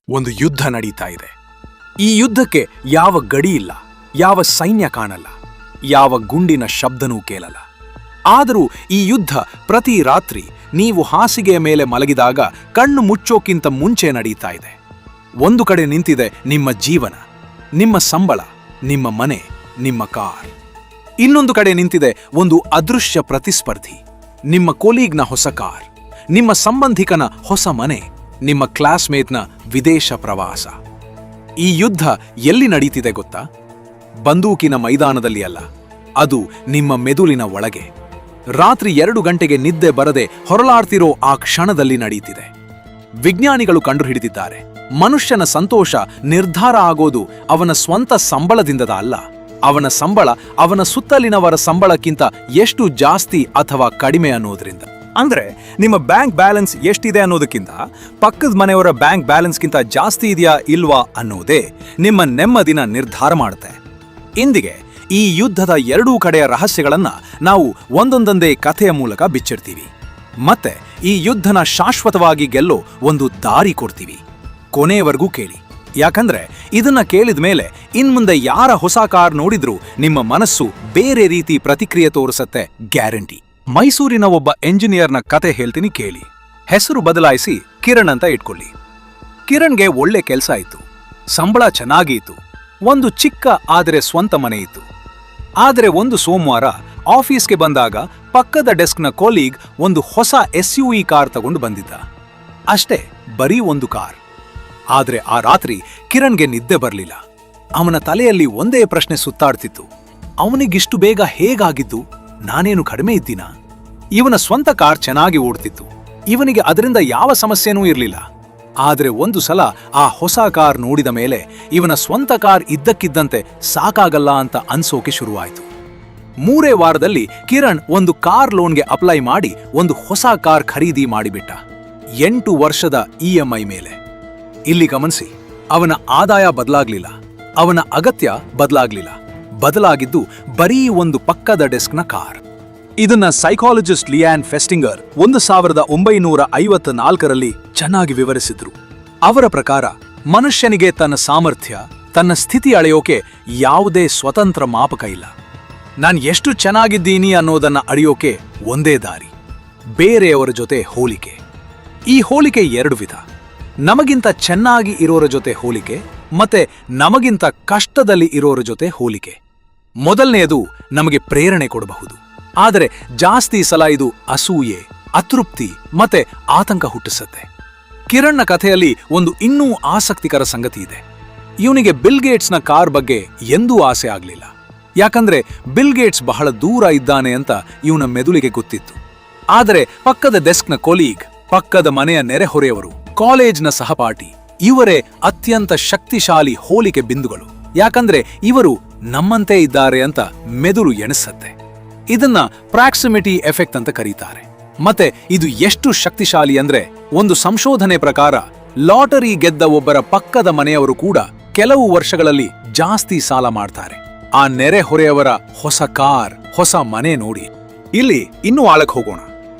ಒಂದು ಯುದ್ಧ ನಡೀತಾ ಇದೆ. ಈ ಯುದ್ಧಕ್ಕೆ ಯಾವ ಗಡಿ ಇಲ್ಲ, ಯಾವ ಸೈನ್ಯ ಕಾಣಲ್ಲ, ಯಾವ ಗುಂಡಿನ ಶಬ್ದನೂ ಕೇಳಲ್ಲ. ಆದರೂ ಈ ಯುದ್ಧ ಪ್ರತಿ ರಾತ್ರಿ ನೀವು ಹಾಸಿಗೆಯ ಮೇಲೆ ಮಲಗಿದಾಗ ಕಣ್ಣು ಮುಚ್ಚೋಕ್ಕಿಂತ ಮುಂಚೆ ನಡೀತಾ ಇದೆ. ಒಂದು ಕಡೆ ನಿಂತಿದೆ ನಿಮ್ಮ ಜೀವನ, ನಿಮ್ಮ ಸಂಬಳ, ನಿಮ್ಮ ಮನೆ, ನಿಮ್ಮ ಕಾರ್. ಇನ್ನೊಂದು ಕಡೆ ನಿಂತಿದೆ ಒಂದು ಅದೃಶ್ಯ ಪ್ರತಿಸ್ಪರ್ಧಿ, ನಿಮ್ಮ ಕೊಲೀಗ್ನ ಹೊಸ ಕಾರ್, ನಿಮ್ಮ ಸಂಬಂಧಿಕನ ಹೊಸ ಮನೆ, ನಿಮ್ಮ ಕ್ಲಾಸ್ಮೇಟ್ನ ವಿದೇಶ ಪ್ರವಾಸ. ಈ ಯುದ್ಧ ಎಲ್ಲಿ ನಡೀತಿದೆ ಗೊತ್ತಾ? ಬಂದೂಕಿನ ಮೈದಾನದಲ್ಲಿ ಅಲ್ಲ, ಅದು ನಿಮ್ಮ ಮೆದುಳಿನ ಒಳಗೆ. ರಾತ್ರಿ 2 ಗಂಟೆಗೆ ನಿದ್ದೆ ಬರದೆ ಹೊರಲಾಡ್ತಿರೋ ಆ ಕ್ಷಣದಲ್ಲಿ ನಡೀತಿದೆ. ವಿಜ್ಞಾನಿಗಳು ಕಂಡುಹಿಡಿದಿದ್ದಾರೆ, ಮನುಷ್ಯನ ಸಂತೋಷ ನಿರ್ಧಾರ ಆಗೋದು ಅವನ ಸ್ವಂತ ಸಂಬಳದಿಂದದ ಅಲ್ಲ, ಅವನ ಸಂಬಳ ಅವನ ಸುತ್ತಲಿನವರ ಸಂಬಳಕ್ಕಿಂತ ಎಷ್ಟು ಜಾಸ್ತಿ ಅಥವಾ ಕಡಿಮೆ ಅನ್ನೋದ್ರಿಂದ. ಅಂದ್ರೆ ನಿಮ್ಮ ಬ್ಯಾಂಕ್ ಬ್ಯಾಲೆನ್ಸ್ ಎಷ್ಟಿದೆ ಅನ್ನೋದಕ್ಕಿಂತ ಪಕ್ಕದ ಮನೆಯವರ ಬ್ಯಾಂಕ್ ಬ್ಯಾಲೆನ್ಸ್ಗಿಂತ ಜಾಸ್ತಿ ಇದೆಯಾ ಇಲ್ವಾ ಅನ್ನೋದೇ ನಿಮ್ಮ ನೆಮ್ಮದಿನ ನಿರ್ಧಾರ ಮಾಡುತ್ತೆ. ಇಂದಿಗೆ ಈ ಯುದ್ಧದ ಎರಡೂ ಕಡೆಯ ರಹಸ್ಯಗಳನ್ನ ನಾವು ಒಂದೊಂದೊಂದೇ ಕಥೆಯ ಮೂಲಕ ಬಿಚ್ಚಿಡ್ತೀವಿ. ಮತ್ತೆ ಈ ಯುದ್ಧನ ಶಾಶ್ವತವಾಗಿ ಗೆಲ್ಲೋ ಒಂದು ದಾರಿ ಕೊಡ್ತೀವಿ. ಕೊನೆಯವರೆಗೂ ಕೇಳಿ, ಯಾಕಂದ್ರೆ ಇದನ್ನ ಕೇಳಿದ ಮೇಲೆ ಇನ್ಮುಂದೆ ಯಾರ ಹೊಸ ಕಾರ್ ನೋಡಿದ್ರೂ ನಿಮ್ಮ ಮನಸ್ಸು ಬೇರೆ ರೀತಿ ಪ್ರತಿಕ್ರಿಯೆ ತೋರಿಸತ್ತೆ, ಗ್ಯಾರಂಟಿ. ಮೈಸೂರಿನ ಒಬ್ಬ ಎಂಜಿನಿಯರ್ನ ಕತೆ ಹೇಳ್ತೀನಿ ಕೇಳಿ. ಹೆಸರು ಬದಲಾಯಿಸಿ ಕಿರಣ್ ಅಂತ ಇಟ್ಕೊಳ್ಳಿ. ಕಿರಣ್ಗೆ ಒಳ್ಳೆ ಕೆಲಸ ಇತ್ತು, ಸಂಬಳ ಚೆನ್ನಾಗಿತ್ತು, ಒಂದು ಚಿಕ್ಕ ಆದರೆ ಸ್ವಂತ ಮನೆ ಇತ್ತು. ಆದರೆ ಒಂದು ಸೋಮವಾರ ಆಫೀಸ್ಗೆ ಬಂದಾಗ ಪಕ್ಕದ ಡೆಸ್ಕ್ನ ಕೊಲೀಗ್ ಒಂದು ಹೊಸ SUV ಕಾರ್ ತಗೊಂಡು ಬಂದಿದ್ದ. ಅಷ್ಟೇ, ಬರೀ ಒಂದು ಕಾರ್. ಆದ್ರೆ ಆ ರಾತ್ರಿ ಕಿರಣ್ಗೆ ನಿದ್ದೆ ಬರಲಿಲ್ಲ. ಅವನ ತಲೆಯಲ್ಲಿ ಒಂದೇ ಪ್ರಶ್ನೆ ಸುತ್ತಾಡ್ತಿತ್ತು, ಅವನಿಗಿಷ್ಟು ಬೇಗ ಹೇಗಾಗಿದ್ದು? ನಾನೇನು ಕಡಿಮೆ ಇದ್ದೀನಾ? ಇವನ ಸ್ವಂತ ಕಾರ್ ಚೆನ್ನಾಗಿ ಓಡ್ತಿತ್ತು, ಇವನಿಗೆ ಅದರಿಂದ ಯಾವ ಸಮಸ್ಯೆನೂ ಇರಲಿಲ್ಲ. ಆದರೆ ಒಂದು ಸಲ ಆ ಹೊಸ ಕಾರ್ ನೋಡಿದ ಮೇಲೆ ಇವನ ಸ್ವಂತ ಕಾರ್ ಇದ್ದಕ್ಕಿದ್ದಂತೆ ಸಾಕಾಗಲ್ಲ ಅಂತ ಅನ್ಸೋಕೆ ಶುರುವಾಯಿತು. 3 ವಾರದಲ್ಲಿ ಕಿರಣ್ ಒಂದು ಕಾರ್ ಲೋನ್ಗೆ ಅಪ್ಲೈ ಮಾಡಿ ಒಂದು ಹೊಸ ಕಾರ್ ಖರೀದಿ ಮಾಡಿಬಿಟ್ಟ, 8 ವರ್ಷದ EMI ಮೇಲೆ. ಇಲ್ಲಿ ಗಮನಿಸಿ, ಅವನ ಆದಾಯ ಬದಲಾಗ್ಲಿಲ್ಲ, ಅವನ ಅಗತ್ಯ ಬದಲಾಗ್ಲಿಲ್ಲ, ಬದಲಾಗಿದ್ದು ಬರೀ ಒಂದು ಪಕ್ಕದ ಡೆಸ್ಕ್ನ ಕಾರ್. ಇದನ್ನ ಸೈಕಾಲಜಿಸ್ಟ್ ಲಿಯಾನ್ ಫೆಸ್ಟಿಂಗರ್ 1954ರಲ್ಲಿ ಚೆನ್ನಾಗಿ ವಿವರಿಸಿದ್ರು. ಅವರ ಪ್ರಕಾರ ಮನುಷ್ಯನಿಗೆ ತನ್ನ ಸಾಮರ್ಥ್ಯ, ತನ್ನ ಸ್ಥಿತಿ ಅಳೆಯೋಕೆ ಯಾವುದೇ ಸ್ವತಂತ್ರ ಮಾಪಕ ಇಲ್ಲ. ನಾನು ಎಷ್ಟು ಚೆನ್ನಾಗಿದ್ದೀನಿ ಅನ್ನೋದನ್ನ ಅಳೆಯೋಕೆ ಒಂದೇ ದಾರಿ, ಬೇರೆಯವರ ಜೊತೆ ಹೋಲಿಕೆ. ಈ ಹೋಲಿಕೆ 2 ವಿಧ: ನಮಗಿಂತ ಚೆನ್ನಾಗಿ ಇರೋರ ಜೊತೆ ಹೋಲಿಕೆ, ಮತ್ತೆ ನಮಗಿಂತ ಕಷ್ಟದಲ್ಲಿ ಇರೋರ ಜೊತೆ ಹೋಲಿಕೆ. ಮೊದಲನೆಯದು ನಮಗೆ ಪ್ರೇರಣೆ ಕೊಡಬಹುದು, ಆದರೆ ಜಾಸ್ತಿ ಸಲ ಇದು ಅಸೂಯೆ, ಅತೃಪ್ತಿ ಮತ್ತೆ ಆತಂಕ ಹುಟ್ಟಿಸುತ್ತೆ. ಕಿರಣ್ನ ಕಥೆಯಲ್ಲಿ ಒಂದು ಇನ್ನೂ ಆಸಕ್ತಿಕರ ಸಂಗತಿ ಇದೆ. ಇವನಿಗೆ ಬಿಲ್ ಗೇಟ್ಸ್ನ ಕಾರ್ ಬಗ್ಗೆ ಎಂದೂ ಆಸೆ ಆಗಲಿಲ್ಲ, ಯಾಕಂದ್ರೆ ಬಿಲ್ ಗೇಟ್ಸ್ ಬಹಳ ದೂರ ಇದ್ದಾನೆ ಅಂತ ಇವನ ಮೆದುಳಿಗೆ ಗೊತ್ತಿತ್ತು. ಆದರೆ ಪಕ್ಕದ ಡೆಸ್ಕ್ನ ಕೊಲೀಗ್, ಪಕ್ಕದ ಮನೆಯ ನೆರೆಹೊರೆಯವರು, ಕಾಲೇಜ್ನ ಸಹಪಾಠಿ, ಇವರೇ ಅತ್ಯಂತ ಶಕ್ತಿಶಾಲಿ ಹೋಲಿಕೆ ಬಿಂದುಗಳು. ಯಾಕಂದ್ರೆ ಇವರು ನಮ್ಮಂತೆ ಇದ್ದಾರೆ ಅಂತ ಮೆದುಳು ಎಣಿಸತ್ತೆ. ಇದನ್ನ ಪ್ರಾಕ್ಸಿಮಿಟಿ ಎಫೆಕ್ಟ್ ಅಂತ ಕರೀತಾರೆ. ಮತ್ತೆ ಇದು ಎಷ್ಟು ಶಕ್ತಿಶಾಲಿ ಅಂದ್ರೆ, ಒಂದು ಸಂಶೋಧನೆ ಪ್ರಕಾರ ಲಾಟರಿ ಗೆದ್ದ ಒಬ್ಬರ ಪಕ್ಕದ ಮನೆಯವರು ಕೂಡ ಕೆಲವು ವರ್ಷಗಳಲ್ಲಿ ಜಾಸ್ತಿ ಸಾಲ ಮಾಡ್ತಾರೆ, ಆ ನೆರೆಹೊರೆಯವರ ಹೊಸ ಕಾರ್, ಹೊಸ ಮನೆ ನೋಡಿ. ಇಲ್ಲಿ ಇನ್ನೂ ಆಳಕ್ಕೆ ಹೋಗೋಣ.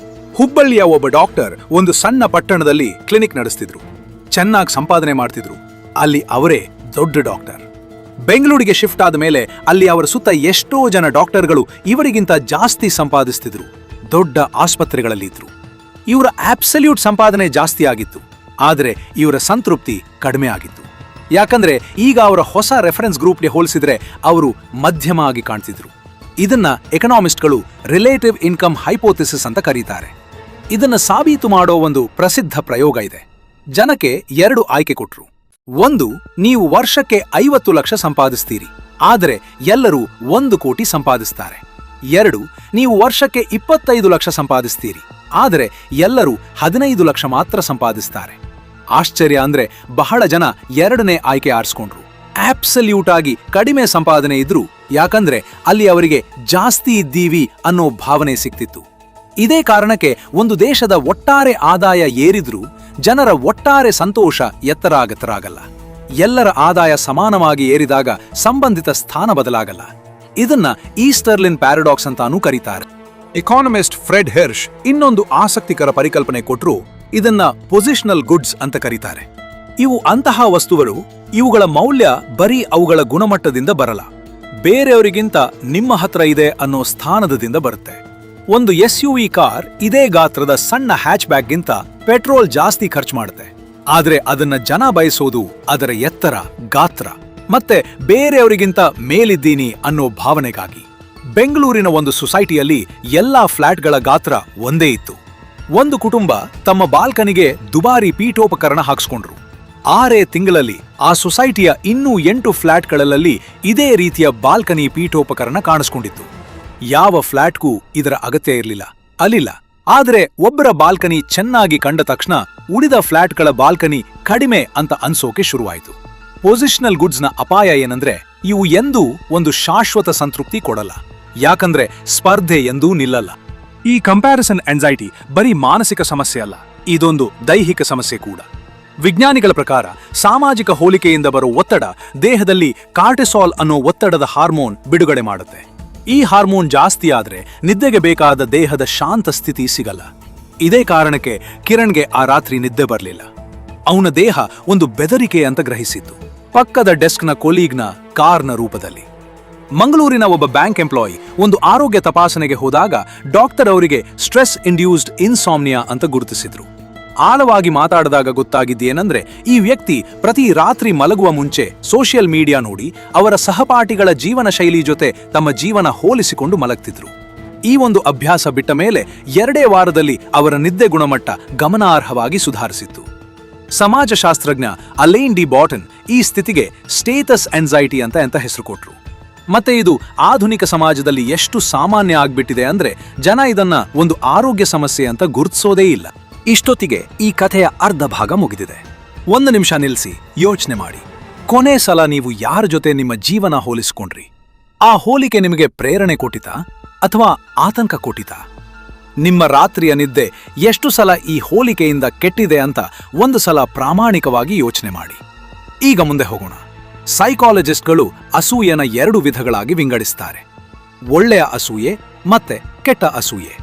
ಹುಬ್ಬಳ್ಳಿಯ ಒಬ್ಬ ಡಾಕ್ಟರ್ ಒಂದು ಸಣ್ಣ ಪಟ್ಟಣದಲ್ಲಿ ಕ್ಲಿನಿಕ್ ನಡೆಸ್ತಿದ್ರು, ಚೆನ್ನಾಗಿ ಸಂಪಾದನೆ ಮಾಡ್ತಿದ್ರು. ಅಲ್ಲಿ ಅವರೇ ದೊಡ್ಡ ಡಾಕ್ಟರ್. ಬೆಂಗಳೂರಿಗೆ ಶಿಫ್ಟ್ ಆದ ಮೇಲೆ ಅಲ್ಲಿ ಅವರ ಸುತ್ತ ಎಷ್ಟೋ ಜನ ಡಾಕ್ಟರ್ಗಳು ಇವರಿಗಿಂತ ಜಾಸ್ತಿ ಸಂಪಾದಿಸ್ತಿದ್ರು, ದೊಡ್ಡ ಆಸ್ಪತ್ರೆಗಳಲ್ಲಿದ್ರು. ಇವರ ಆಬ್ಸಲ್ಯೂಟ್ ಸಂಪಾದನೆ ಜಾಸ್ತಿ ಆಗಿತ್ತು, ಆದರೆ ಇವರ ಸಂತೃಪ್ತಿ ಕಡಿಮೆ ಆಗಿತ್ತು. ಯಾಕಂದ್ರೆ ಈಗ ಅವರ ಹೊಸ ರೆಫರೆನ್ಸ್ ಗ್ರೂಪ್ಗೆ ಹೋಲಿಸಿದ್ರೆ ಅವರು ಮಧ್ಯಮ ಆಗಿ ಕಾಣ್ತಿದ್ರು. ಇದನ್ನ ಎಕನಾಮಿಸ್ಟ್ಗಳು ರಿಲೇಟಿವ್ ಇನ್ಕಮ್ ಹೈಪೋಥಿಸಿಸ್ ಅಂತ ಕರೀತಾರೆ. ಇದನ್ನ ಸಾಬೀತು ಮಾಡೋ ಒಂದು ಪ್ರಸಿದ್ಧ ಪ್ರಯೋಗ ಇದೆ. ಜನಕ್ಕೆ 2 ಆಯ್ಕೆ ಕೊಟ್ರು. 1, ನೀವು ವರ್ಷಕ್ಕೆ 50 ಲಕ್ಷ ಸಂಪಾದಿಸ್ತೀರಿ, ಆದರೆ ಎಲ್ಲರೂ 1 ಕೋಟಿ ಸಂಪಾದಿಸ್ತಾರೆ. 2, ನೀವು ವರ್ಷಕ್ಕೆ 25 ಲಕ್ಷ ಸಂಪಾದಿಸ್ತೀರಿ, ಆದರೆ ಎಲ್ಲರೂ 15 ಲಕ್ಷ ಮಾತ್ರ ಸಂಪಾದಿಸ್ತಾರೆ. ಆಶ್ಚರ್ಯ ಅಂದ್ರೆ ಬಹಳ ಜನ 2ನೇ ಆಯ್ಕೆ ಆರಿಸ್ಕೊಂಡ್ರು. ಆಬ್ಸಲ್ಯೂಟ್ ಆಗಿ ಕಡಿಮೆ ಸಂಪಾದನೆ ಇದ್ರು, ಯಾಕಂದ್ರೆ ಅಲ್ಲಿ ಅವರಿಗೆ ಜಾಸ್ತಿ ಇದ್ದೀವಿ ಅನ್ನೋ ಭಾವನೆ ಸಿಕ್ತಿತ್ತು. ಇದೇ ಕಾರಣಕ್ಕೆ ಒಂದು ದೇಶದ ಒಟ್ಟಾರೆ ಆದಾಯ ಏರಿದ್ರೂ ಜನರ ಒಟ್ಟಾರೆ ಸಂತೋಷ ಎತ್ತರಾಗಲ್ಲ. ಎಲ್ಲರ ಆದಾಯ ಸಮಾನವಾಗಿ ಏರಿದಾಗ ಸಂಬಂಧಿತ ಸ್ಥಾನ ಬದಲಾಗಲ್ಲ. ಇದನ್ನ ಈಸ್ಟರ್ಲಿನ್ ಪ್ಯಾರಡಾಕ್ಸ್ ಅಂತಾನೂ ಕರೀತಾರೆ. ಎಕಾನಮಿಸ್ಟ್ ಫ್ರೆಡ್ ಹಿರ್ಷ್ ಇನ್ನೊಂದು ಆಸಕ್ತಿಕರ ಪರಿಕಲ್ಪನೆ ಕೊಟ್ರು, ಇದನ್ನ ಪೊಸಿಷನಲ್ ಗುಡ್ಸ್ ಅಂತ ಕರೀತಾರೆ. ಇವು ಅಂತಹ ವಸ್ತುಗಳು. ಇವುಗಳ ಮೌಲ್ಯ ಬರೀ ಅವುಗಳ ಗುಣಮಟ್ಟದಿಂದ ಬರಲ್ಲ, ಬೇರೆಯವರಿಗಿಂತ ನಿಮ್ಮ ಹತ್ರ ಇದೆ ಅನ್ನೋ ಸ್ಥಾನದಿಂದ ಬರುತ್ತೆ. ಒಂದು SUV ಕಾರ್ ಇದೇ ಗಾತ್ರದ ಸಣ್ಣ ಹ್ಯಾಚ್ಬ್ಯಾಕ್ಗಿಂತ ಪೆಟ್ರೋಲ್ ಜಾಸ್ತಿ ಖರ್ಚು ಮಾಡುತ್ತೆ. ಆದ್ರೆ ಅದನ್ನ ಜನ ಬಯಸೋದು ಅದರ ಎತ್ತರ, ಗಾತ್ರ ಮತ್ತೆ ಬೇರೆಯವರಿಗಿಂತ ಮೇಲಿದ್ದೀನಿ ಅನ್ನೋ ಭಾವನೆಗಾಗಿ. ಬೆಂಗಳೂರಿನ ಒಂದು ಸೊಸೈಟಿಯಲ್ಲಿ ಎಲ್ಲಾ ಫ್ಲಾಟ್ಗಳ ಗಾತ್ರ ಒಂದೇ ಇತ್ತು. ಒಂದು ಕುಟುಂಬ ತಮ್ಮ ಬಾಲ್ಕನಿಗೆ ದುಬಾರಿ ಪೀಠೋಪಕರಣ ಹಾಕ್ಸ್ಕೊಂಡ್ರು. 6 ತಿಂಗಳಲ್ಲಿ ಆ ಸೊಸೈಟಿಯ ಇನ್ನೂ 8 ಫ್ಲಾಟ್ಗಳಲ್ಲಿ ಇದೇ ರೀತಿಯ ಬಾಲ್ಕನಿ ಪೀಠೋಪಕರಣ ಕಾಣಿಸ್ಕೊಂಡಿತ್ತು. ಯಾವ ಫ್ಲಾಟ್ಗೂ ಇದರ ಅಗತ್ಯ ಇರಲಿಲ್ಲ, ಅಲ್ಲಿಲ್ಲ. ಆದರೆ ಒಬ್ಬರ ಬಾಲ್ಕನಿ ಚೆನ್ನಾಗಿ ಕಂಡ ತಕ್ಷಣ ಉಳಿದ ಫ್ಲಾಟ್ಗಳ ಬಾಲ್ಕನಿ ಕಡಿಮೆ ಅಂತ ಅನ್ಸೋಕೆ ಶುರುವಾಯಿತು. ಪೊಸಿಷನಲ್ ಗುಡ್ಸ್ನ ಅಪಾಯ ಏನಂದ್ರೆ ಇವು ಎಂದೂ ಒಂದು ಶಾಶ್ವತ ಸಂತೃಪ್ತಿ ಕೊಡಲ್ಲ, ಯಾಕಂದ್ರೆ ಸ್ಪರ್ಧೆ ಎಂದೂ ನಿಲ್ಲಲ್ಲ. ಈ ಕಂಪ್ಯಾರಿಸನ್ ಆಂಗ್ಸೈಟಿ ಬರೀ ಮಾನಸಿಕ ಸಮಸ್ಯೆ ಅಲ್ಲ, ಇದೊಂದು ದೈಹಿಕ ಸಮಸ್ಯೆ ಕೂಡ. ವಿಜ್ಞಾನಿಗಳ ಪ್ರಕಾರ ಸಾಮಾಜಿಕ ಹೋಲಿಕೆಯಿಂದ ಬರೋ ಒತ್ತಡ ದೇಹದಲ್ಲಿ ಕಾರ್ಟಿಸಾಲ್ ಅನ್ನೋ ಒತ್ತಡದ ಹಾರ್ಮೋನ್ ಬಿಡುಗಡೆ ಮಾಡುತ್ತೆ. ಈ ಹಾರ್ಮೋನ್ ಜಾಸ್ತಿ ಆದ್ರೆ ನಿದ್ದೆಗೆ ಬೇಕಾದ ದೇಹದ ಶಾಂತ ಸ್ಥಿತಿ ಸಿಗಲ್ಲ. ಇದೇ ಕಾರಣಕ್ಕೆ ಕಿರಣ್ಗೆ ಆ ರಾತ್ರಿ ನಿದ್ದೆ ಬರಲಿಲ್ಲ. ಅವನ ದೇಹ ಒಂದು ಬೆದರಿಕೆ ಅಂತ ಗ್ರಹಿಸಿತ್ತು, ಪಕ್ಕದ ಡೆಸ್ಕ್ನ ಕೊಲೀಗ್ನ ಕಾರ್ನ ರೂಪದಲ್ಲಿ. ಮಂಗಳೂರಿನ ಒಬ್ಬ ಬ್ಯಾಂಕ್ ಎಂಪ್ಲಾಯಿ ಒಂದು ಆರೋಗ್ಯ ತಪಾಸಣೆಗೆ ಹೋದಾಗ ಡಾಕ್ಟರ್ ಅವರಿಗೆ ಸ್ಟ್ರೆಸ್ ಇಂಡ್ಯೂಸ್ಡ್ ಇನ್ಸಾಮ್ನಿಯಾ ಅಂತ ಗುರುತಿಸಿದ್ರು. ಆಳವಾಗಿ ಮಾತಾಡಿದಾಗ ಗೊತ್ತಾಗಿದ್ದೇನೆಂದ್ರೆ ಈ ವ್ಯಕ್ತಿ ಪ್ರತಿ ರಾತ್ರಿ ಮಲಗುವ ಮುಂಚೆ ಸೋಷಿಯಲ್ ಮೀಡಿಯಾ ನೋಡಿ ಅವರ ಸಹಪಾಠಿಗಳ ಜೀವನ ಶೈಲಿ ಜೊತೆ ತಮ್ಮ ಜೀವನ ಹೋಲಿಸಿಕೊಂಡು ಮಲಗ್ತಿದ್ರು. ಈ ಒಂದು ಅಭ್ಯಾಸ ಬಿಟ್ಟ ಮೇಲೆ 2 ವಾರದಲ್ಲಿ ಅವರ ನಿದ್ದೆ ಗುಣಮಟ್ಟ ಗಮನಾರ್ಹವಾಗಿ ಸುಧಾರಿಸಿತ್ತು. ಸಮಾಜಶಾಸ್ತ್ರಜ್ಞ ಅಲೈನ್ ಡಿ ಬಾಟನ್ ಈ ಸ್ಥಿತಿಗೆ ಸ್ಟೇಟಸ್ ಆಂಗ್ಸೈಟಿ ಅಂತ ಹೆಸರು ಕೊಟ್ರು. ಮತ್ತೆ ಇದು ಆಧುನಿಕ ಸಮಾಜದಲ್ಲಿ ಎಷ್ಟು ಸಾಮಾನ್ಯ ಆಗ್ಬಿಟ್ಟಿದೆ ಅಂದ್ರೆ ಜನ ಇದನ್ನ ಒಂದು ಆರೋಗ್ಯ ಸಮಸ್ಯೆ ಅಂತ ಗುರುತಿಸೋದೇ ಇಲ್ಲ. ಇಷ್ಟೊತ್ತಿಗೆ ಈ ಕಥೆಯ ಅರ್ಧ ಭಾಗ ಮುಗಿದಿದೆ. 1 ನಿಮಿಷ ನಿಲ್ಲಿಸಿ ಯೋಚನೆ ಮಾಡಿ. ಕೊನೆ ಸಲ ನೀವು ಯಾರ ಜೊತೆ ನಿಮ್ಮ ಜೀವನ ಹೋಲಿಸಿಕೊಂಡ್ರಿ? ಆ ಹೋಲಿಕೆ ನಿಮಗೆ ಪ್ರೇರಣೆ ಕೊಟ್ಟಿತಾ ಅಥವಾ ಆತಂಕ ಕೊಟ್ಟಿತಾ? ನಿಮ್ಮ ರಾತ್ರಿಯ ನಿದ್ದೆ ಎಷ್ಟು ಸಲ ಈ ಹೋಲಿಕೆಯಿಂದ ಕೆಟ್ಟಿದೆ ಅಂತ ಒಂದು ಸಲ ಪ್ರಾಮಾಣಿಕವಾಗಿ ಯೋಚನೆ ಮಾಡಿ. ಈಗ ಮುಂದೆ ಹೋಗೋಣ. ಸೈಕಾಲಜಿಸ್ಟ್ಗಳು ಅಸೂಯೆನ 2 ವಿಧಗಳಾಗಿ ವಿಂಗಡಿಸ್ತಾರೆ: ಒಳ್ಳೆಯ ಅಸೂಯೆ ಮತ್ತೆ ಕೆಟ್ಟ ಅಸೂಯೆ.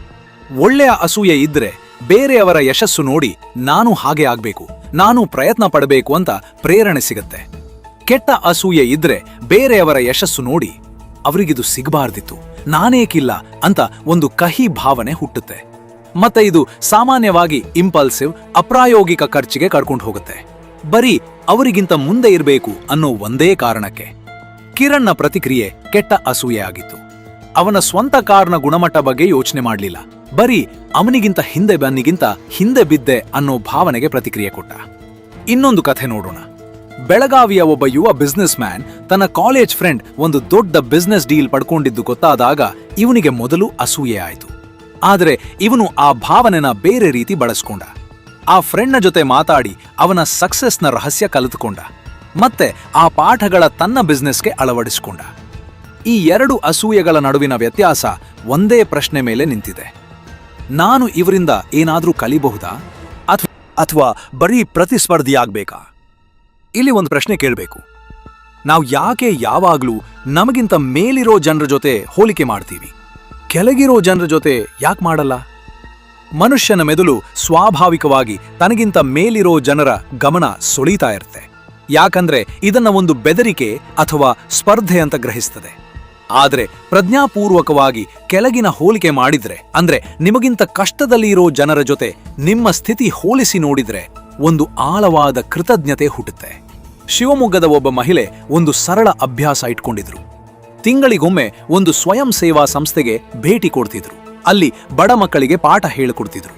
ಒಳ್ಳೆಯ ಅಸೂಯೆ ಇದ್ರೆ ಬೇರೆಯವರ ಯಶಸ್ಸು ನೋಡಿ ನಾನು ಹಾಗೆ ಆಗ್ಬೇಕು, ನಾನು ಪ್ರಯತ್ನ ಪಡಬೇಕು ಅಂತ ಪ್ರೇರಣೆ ಸಿಗತ್ತೆ. ಕೆಟ್ಟ ಅಸೂಯೆ ಇದ್ರೆ ಬೇರೆಯವರ ಯಶಸ್ಸು ನೋಡಿ ಅವರಿಗಿದು ಸಿಗಬಾರ್ದಿತ್ತು, ನಾನೇಕಿಲ್ಲ ಅಂತ ಒಂದು ಕಹಿ ಭಾವನೆ ಹುಟ್ಟುತ್ತೆ. ಮತ್ತೆ ಇದು ಸಾಮಾನ್ಯವಾಗಿ ಇಂಪಲ್ಸಿವ್, ಅಪ್ರಾಯೋಗಿಕ ಖರ್ಚಿಗೆ ಕರ್ಕೊಂಡು ಹೋಗುತ್ತೆ, ಬರೀ ಅವರಿಗಿಂತ ಮುಂದೆ ಇರಬೇಕು ಅನ್ನೋ ಒಂದೇ ಕಾರಣಕ್ಕೆ. ಕಿರಣ್ನ ಪ್ರತಿಕ್ರಿಯೆ ಕೆಟ್ಟ ಅಸೂಯೆ ಆಗಿತ್ತು. ಅವನ ಸ್ವಂತ ಕಾರ್ನ ಗುಣಮಟ್ಟ ಬಗ್ಗೆ ಯೋಚನೆ ಮಾಡಲಿಲ್ಲ, ಬರೀ ಅವನಿಗಿಂತ ಹಿಂದೆ ಬಿದ್ದೆ ಅನ್ನೋ ಭಾವನೆಗೆ ಪ್ರತಿಕ್ರಿಯೆ ಕೊಟ್ಟ. ಇನ್ನೊಂದು ಕಥೆ ನೋಡೋಣ. ಬೆಳಗಾವಿಯ ಒಬ್ಬ ಯುವ ಬಿಸ್ನೆಸ್ ಮ್ಯಾನ್ ತನ್ನ ಕಾಲೇಜ್ ಫ್ರೆಂಡ್ ಒಂದು ದೊಡ್ಡ ಬಿಸ್ನೆಸ್ ಡೀಲ್ ಪಡ್ಕೊಂಡಿದ್ದು ಗೊತ್ತಾದಾಗ ಇವನಿಗೆ ಮೊದಲು ಅಸೂಯೆ ಆಯಿತು. ಆದರೆ ಇವನು ಆ ಭಾವನೆನ ಬೇರೆ ರೀತಿ ಬಳಸ್ಕೊಂಡ. ಆ ಫ್ರೆಂಡ್ನ ಜೊತೆ ಮಾತಾಡಿ ಅವನ ಸಕ್ಸಸ್ನ ರಹಸ್ಯ ಕಲಿತುಕೊಂಡ, ಮತ್ತೆ ಆ ಪಾಠಗಳ ತನ್ನ ಬಿಸ್ನೆಸ್ಗೆ ಅಳವಡಿಸಿಕೊಂಡ. ಈ 2 ಅಸೂಯೆಗಳ ನಡುವಿನ ವ್ಯತ್ಯಾಸ ಒಂದೇ ಪ್ರಶ್ನೆ ಮೇಲೆ ನಿಂತಿದೆ: ನಾನು ಇವರಿಂದ ಏನಾದ್ರೂ ಕಲಿಬಹುದಾ ಅಥವಾ ಬರೀ ಪ್ರತಿಸ್ಪರ್ಧಿಯಾಗಬೇಕಾ? ಇಲ್ಲಿ ಒಂದು ಪ್ರಶ್ನೆ ಕೇಳಬೇಕು. ನಾವು ಯಾಕೆ ಯಾವಾಗ್ಲೂ ನಮಗಿಂತ ಮೇಲಿರೋ ಜನರ ಜೊತೆ ಹೋಲಿಕೆ ಮಾಡ್ತೀವಿ, ಕೆಳಗಿರೋ ಜನರ ಜೊತೆ ಯಾಕೆ ಮಾಡಲ್ಲ? ಮನುಷ್ಯನ ಮೆದುಳು ಸ್ವಾಭಾವಿಕವಾಗಿ ತನಗಿಂತ ಮೇಲಿರೋ ಜನರ ಗಮನ ಸೊಳೀತಾ ಇರುತ್ತೆ, ಯಾಕಂದ್ರೆ ಇದನ್ನ ಒಂದು ಬೆದರಿಕೆ ಅಥವಾ ಸ್ಪರ್ಧೆ ಅಂತ ಗ್ರಹಿಸ್ತದೆ. ಆದ್ರೆ ಪ್ರಜ್ಞಾಪೂರ್ವಕವಾಗಿ ಕೆಳಗಿನ ಹೋಲಿಕೆ ಮಾಡಿದ್ರೆ, ಅಂದ್ರೆ ನಿಮಗಿಂತ ಕಷ್ಟದಲ್ಲಿ ಇರೋ ಜನರ ಜೊತೆ ನಿಮ್ಮ ಸ್ಥಿತಿ ಹೋಲಿಸಿ ನೋಡಿದ್ರೆ ಒಂದು ಆಳವಾದ ಕೃತಜ್ಞತೆ ಹುಟ್ಟುತ್ತೆ. ಶಿವಮೊಗ್ಗದ ಒಬ್ಬ ಮಹಿಳೆ ಒಂದು ಸರಳ ಅಭ್ಯಾಸ ಇಟ್ಕೊಂಡಿದ್ರು. ತಿಂಗಳಿಗೊಮ್ಮೆ ಒಂದು ಸ್ವಯಂ ಸೇವಾ ಸಂಸ್ಥೆಗೆ ಭೇಟಿ ಕೊಡ್ತಿದ್ರು. ಅಲ್ಲಿ ಬಡ ಮಕ್ಕಳಿಗೆ ಪಾಠ ಹೇಳಿಕೊಡ್ತಿದ್ರು.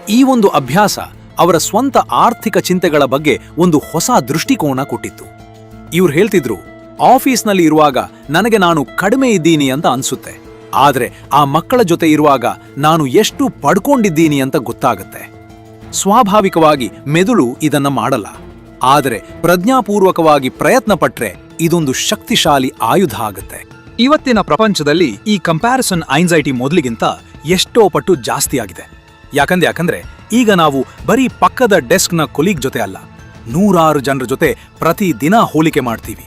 ಈ ಒಂದು ಅಭ್ಯಾಸ ಅವರ ಸ್ವಂತ ಆರ್ಥಿಕ ಚಿಂತೆಗಳ ಬಗ್ಗೆ ಒಂದು ಹೊಸ ದೃಷ್ಟಿಕೋನ ಕೊಟ್ಟಿತ್ತು. ಇವ್ರು ಹೇಳ್ತಿದ್ರು, ಆಫೀಸ್ನಲ್ಲಿ ಇರುವಾಗ ನನಗೆ ನಾನು ಕಡಿಮೆ ಇದ್ದೀನಿ ಅಂತ ಅನ್ಸುತ್ತೆ, ಆದ್ರೆ ಆ ಮಕ್ಕಳ ಜೊತೆ ಇರುವಾಗ ನಾನು ಎಷ್ಟು ಪಡ್ಕೊಂಡಿದ್ದೀನಿ ಅಂತ ಗೊತ್ತಾಗುತ್ತೆ. ಸ್ವಾಭಾವಿಕವಾಗಿ ಮೆದುಳು ಇದನ್ನ ಮಾಡಲ್ಲ, ಆದರೆ ಪ್ರಜ್ಞಾಪೂರ್ವಕವಾಗಿ ಪ್ರಯತ್ನ ಪಟ್ರೆ ಇದೊಂದು ಶಕ್ತಿಶಾಲಿ ಆಯುಧ ಆಗುತ್ತೆ. ಇವತ್ತಿನ ಪ್ರಪಂಚದಲ್ಲಿ ಈ ಕಂಪ್ಯಾರಿಸನ್ ಆಂಗ್ಸೈಟಿ ಮೊದಲಿಗಿಂತ ಎಷ್ಟೋ ಪಟ್ಟು ಜಾಸ್ತಿ ಆಗಿದೆ. ಯಾಕಂದ್ರೆ ಈಗ ನಾವು ಬರೀ ಪಕ್ಕದ ಡೆಸ್ಕ್ನ ಕೊಲೀಗ್ ಜೊತೆ ಅಲ್ಲ, 100 ಜನರ ಜೊತೆ ಪ್ರತಿ ದಿನ ಹೋಲಿಕೆ ಮಾಡ್ತೀವಿ.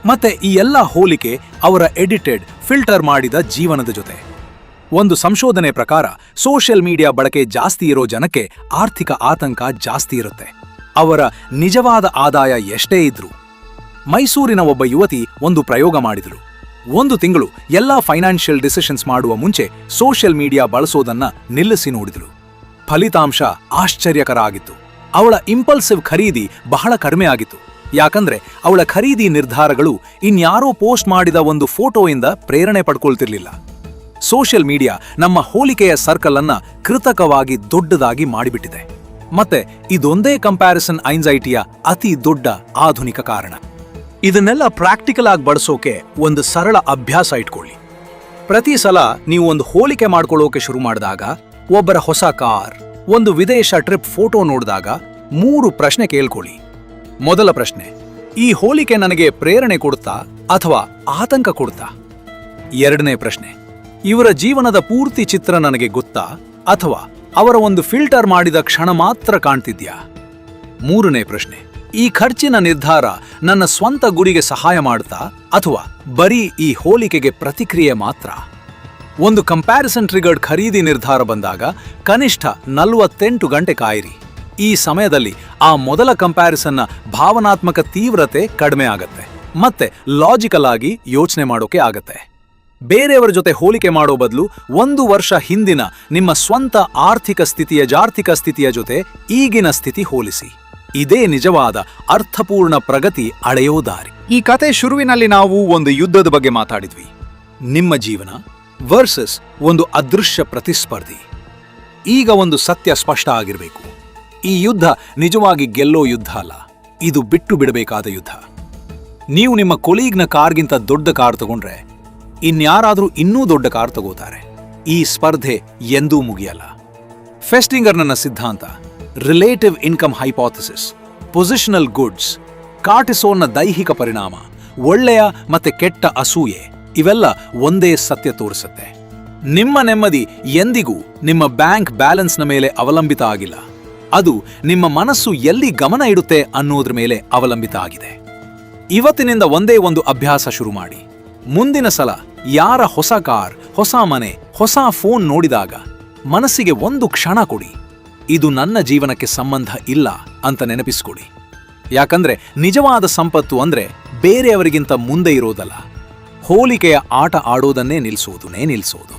ಮತ್ತೆ ಈ ಎಲ್ಲ ಹೋಲಿಕೆ ಅವರ ಎಡಿಟೆಡ್, ಫಿಲ್ಟರ್ ಮಾಡಿದ ಜೀವನದ ಜೊತೆ. ಒಂದು ಸಂಶೋಧನೆ ಪ್ರಕಾರ ಸೋಷಿಯಲ್ ಮೀಡಿಯಾ ಬಳಕೆ ಜಾಸ್ತಿ ಇರೋ ಜನಕ್ಕೆ ಆರ್ಥಿಕ ಆತಂಕ ಜಾಸ್ತಿ ಇರುತ್ತೆ. ಅವರ ನಿಜವಾದ ಆದಾಯ ಎಷ್ಟೇ ಇದ್ರು. ಮೈಸೂರಿನ ಒಬ್ಬ ಯುವತಿ ಒಂದು ಪ್ರಯೋಗ ಮಾಡಿದಳು. 1 ತಿಂಗಳು ಎಲ್ಲಾ ಫೈನಾನ್ಷಿಯಲ್ ಡಿಸಿಷನ್ಸ್ ಮಾಡುವ ಮುಂಚೆ ಸೋಷಿಯಲ್ ಮೀಡಿಯಾ ಬಳಸೋದನ್ನ ನಿಲ್ಲಿಸಿ ನೋಡಿದಳು. ಫಲಿತಾಂಶ ಆಶ್ಚರ್ಯಕರ ಆಗಿತ್ತು. ಅವಳ ಇಂಪಲ್ಸಿವ್ ಖರೀದಿ ಬಹಳ ಕಡಿಮೆ ಆಗಿತ್ತು. ಯಾಕಂದ್ರೆ ಅವಳ ಖರೀದಿ ನಿರ್ಧಾರಗಳು ಇನ್ಯಾರೋ ಪೋಸ್ಟ್ ಮಾಡಿದ ಒಂದು ಫೋಟೋಯಿಂದ ಪ್ರೇರಣೆ ಪಡ್ಕೊಳ್ತಿರ್ಲಿಲ್ಲ. ಸೋಷಿಯಲ್ ಮೀಡಿಯಾ ನಮ್ಮ ಹೋಲಿಕೆಯ ಸರ್ಕಲ್ ಅನ್ನ ಕೃತಕವಾಗಿ ದೊಡ್ಡದಾಗಿ ಮಾಡಿಬಿಟ್ಟಿದೆ. ಮತ್ತೆ ಇದೊಂದೇ ಕಂಪ್ಯಾರಿಸನ್ ಆಂಗ್ಸೈಟಿಯ ಅತಿ ದೊಡ್ಡ ಆಧುನಿಕ ಕಾರಣ. ಇದನ್ನೆಲ್ಲ ಪ್ರಾಕ್ಟಿಕಲ್ ಆಗಿ ಬಳಸೋಕೆ ಒಂದು ಸರಳ ಅಭ್ಯಾಸ ಇಟ್ಕೊಳ್ಳಿ. ಪ್ರತಿ ಸಲ ನೀವು ಒಂದು ಹೋಲಿಕೆ ಮಾಡ್ಕೊಳ್ಳೋಕೆ ಶುರು ಮಾಡಿದಾಗ, ಒಬ್ಬರ ಹೊಸ ಕಾರ್, ಒಂದು ವಿದೇಶ ಟ್ರಿಪ್ ಫೋಟೋ ನೋಡಿದಾಗ 3 ಪ್ರಶ್ನೆ ಕೇಳ್ಕೊಳ್ಳಿ. ಮೊದಲ ಪ್ರಶ್ನೆ, ಈ ಹೋಲಿಕೆ ನನಗೆ ಪ್ರೇರಣೆ ಕೊಡುತ್ತಾ ಅಥವಾ ಆತಂಕ ಕೊಡುತ್ತಾ? 2ನೇ ಪ್ರಶ್ನೆ, ಇವರ ಜೀವನದ ಪೂರ್ತಿ ಚಿತ್ರ ನನಗೆ ಗೊತ್ತಾ ಅಥವಾ ಅವರ ಒಂದು ಫಿಲ್ಟರ್ ಮಾಡಿದ ಕ್ಷಣ ಮಾತ್ರ ಕಾಣ್ತಿದ್ಯಾ? 3ನೇ ಪ್ರಶ್ನೆ, ಈ ಖರ್ಚಿನ ನಿರ್ಧಾರ ನನ್ನ ಸ್ವಂತ ಗುರಿಗೆ ಸಹಾಯ ಮಾಡುತ್ತಾ ಅಥವಾ ಬರೀ ಈ ಹೋಲಿಕೆಗೆ ಪ್ರತಿಕ್ರಿಯೆ ಮಾತ್ರ? ಒಂದು ಕಂಪ್ಯಾರಿಸನ್ ಟ್ರಿಗರ್ಡ್ ಖರೀದಿ ನಿರ್ಧಾರ ಬಂದಾಗ ಕನಿಷ್ಠ 48 ಗಂಟೆ ಕಾಯಿರಿ. ಈ ಸಮಯದಲ್ಲಿ ಆ ಮೊದಲ ಕಂಪ್ಯಾರಿಸನ್ನ ಭಾವನಾತ್ಮಕ ತೀವ್ರತೆ ಕಡಿಮೆ ಆಗತ್ತೆ ಮತ್ತೆ ಲಾಜಿಕಲ್ ಆಗಿ ಯೋಚನೆ ಮಾಡೋಕೆ ಆಗತ್ತೆ. ಬೇರೆಯವರ ಜೊತೆ ಹೋಲಿಕೆ ಮಾಡೋ ಬದಲು 1 ವರ್ಷ ಹಿಂದಿನ ನಿಮ್ಮ ಸ್ವಂತ ಜಾರ್ಥಿಕ ಸ್ಥಿತಿಯ ಜೊತೆ ಈಗಿನ ಸ್ಥಿತಿ ಹೋಲಿಸಿ. ಇದೇ ನಿಜವಾದ ಅರ್ಥಪೂರ್ಣ ಪ್ರಗತಿ ಅಳೆಯೋ ದಾರಿ. ಈ ಕತೆ ಶುರುವಿನಲ್ಲಿ ನಾವು ಒಂದು ಯುದ್ಧದ ಬಗ್ಗೆ ಮಾತಾಡಿದ್ವಿ. ನಿಮ್ಮ ಜೀವನ ವರ್ಸಸ್ ಒಂದು ಅದೃಶ್ಯ ಪ್ರತಿಸ್ಪರ್ಧಿ. ಈಗ ಒಂದು ಸತ್ಯ ಸ್ಪಷ್ಟ ಆಗಿರಬೇಕು. ಈ ಯುದ್ಧ ನಿಜವಾಗಿ ಗೆಲ್ಲೋ ಯುದ್ಧ ಅಲ್ಲ, ಇದು ಬಿಟ್ಟು ಬಿಡಬೇಕಾದ ಯುದ್ಧ. ನೀವು ನಿಮ್ಮ ಕೊಲೀಗ್ನ ಕಾರ್ಗಿಂತ ದೊಡ್ಡ ಕಾರ್ ತಗೊಂಡ್ರೆ ಇನ್ಯಾರಾದ್ರೂ ಇನ್ನೂ ದೊಡ್ಡ ಕಾರ್ ತಗೋತಾರೆ. ಈ ಸ್ಪರ್ಧೆ ಎಂದೂ ಮುಗಿಯಲ್ಲ. ಫೆಸ್ಟಿಂಗರ್ ನನ್ನ ಸಿದ್ಧಾಂತ, relative income hypothesis, positional goods, ಕಾರ್ಟಿಸೋಲ್ನ ದೈಹಿಕ ಪರಿಣಾಮ, ಒಳ್ಳೆಯ ಮತ್ತೆ ಕೆಟ್ಟ ಅಸೂಯೆ ಇವೆಲ್ಲ ಒಂದೇ ಸತ್ಯ ತೋರಿಸುತ್ತೆ. ನಿಮ್ಮ ನೆಮ್ಮದಿ ಎಂದಿಗೂ ನಿಮ್ಮ ಬ್ಯಾಂಕ್ ಬ್ಯಾಲೆನ್ಸ್ನ ಮೇಲೆ ಅವಲಂಬಿತ ಆಗಿಲ್ಲ. ಅದು ನಿಮ್ಮ ಮನಸ್ಸು ಎಲ್ಲಿ ಗಮನ ಇಡುತ್ತೆ ಅನ್ನೋದ್ರ ಮೇಲೆ ಅವಲಂಬಿತ ಆಗಿದೆ. ಇವತ್ತಿನಿಂದ ಒಂದೇ ಒಂದು ಅಭ್ಯಾಸ ಶುರು ಮಾಡಿ. ಮುಂದಿನ ಸಲ ಯಾರ ಹೊಸ ಕಾರ್, ಹೊಸ ಮನೆ, ಹೊಸ ಫೋನ್ ನೋಡಿದಾಗ ಮನಸ್ಸಿಗೆ ಒಂದು ಕ್ಷಣ ಕೊಡಿ, ಇದು ನನ್ನ ಜೀವನಕ್ಕೆ ಸಂಬಂಧ ಇಲ್ಲ ಅಂತ ನೆನಪಿಸ್ಕೊಡಿ. ಯಾಕಂದ್ರೆ ನಿಜವಾದ ಸಂಪತ್ತು ಅಂದ್ರೆ ಬೇರೆಯವರಿಗಿಂತ ಮುಂದೆ ಇರೋದಲ್ಲ, ಹೋಲಿಕೆಯ ಆಟ ಆಡೋದನ್ನೇ ನಿಲ್ಲಿಸೋದು.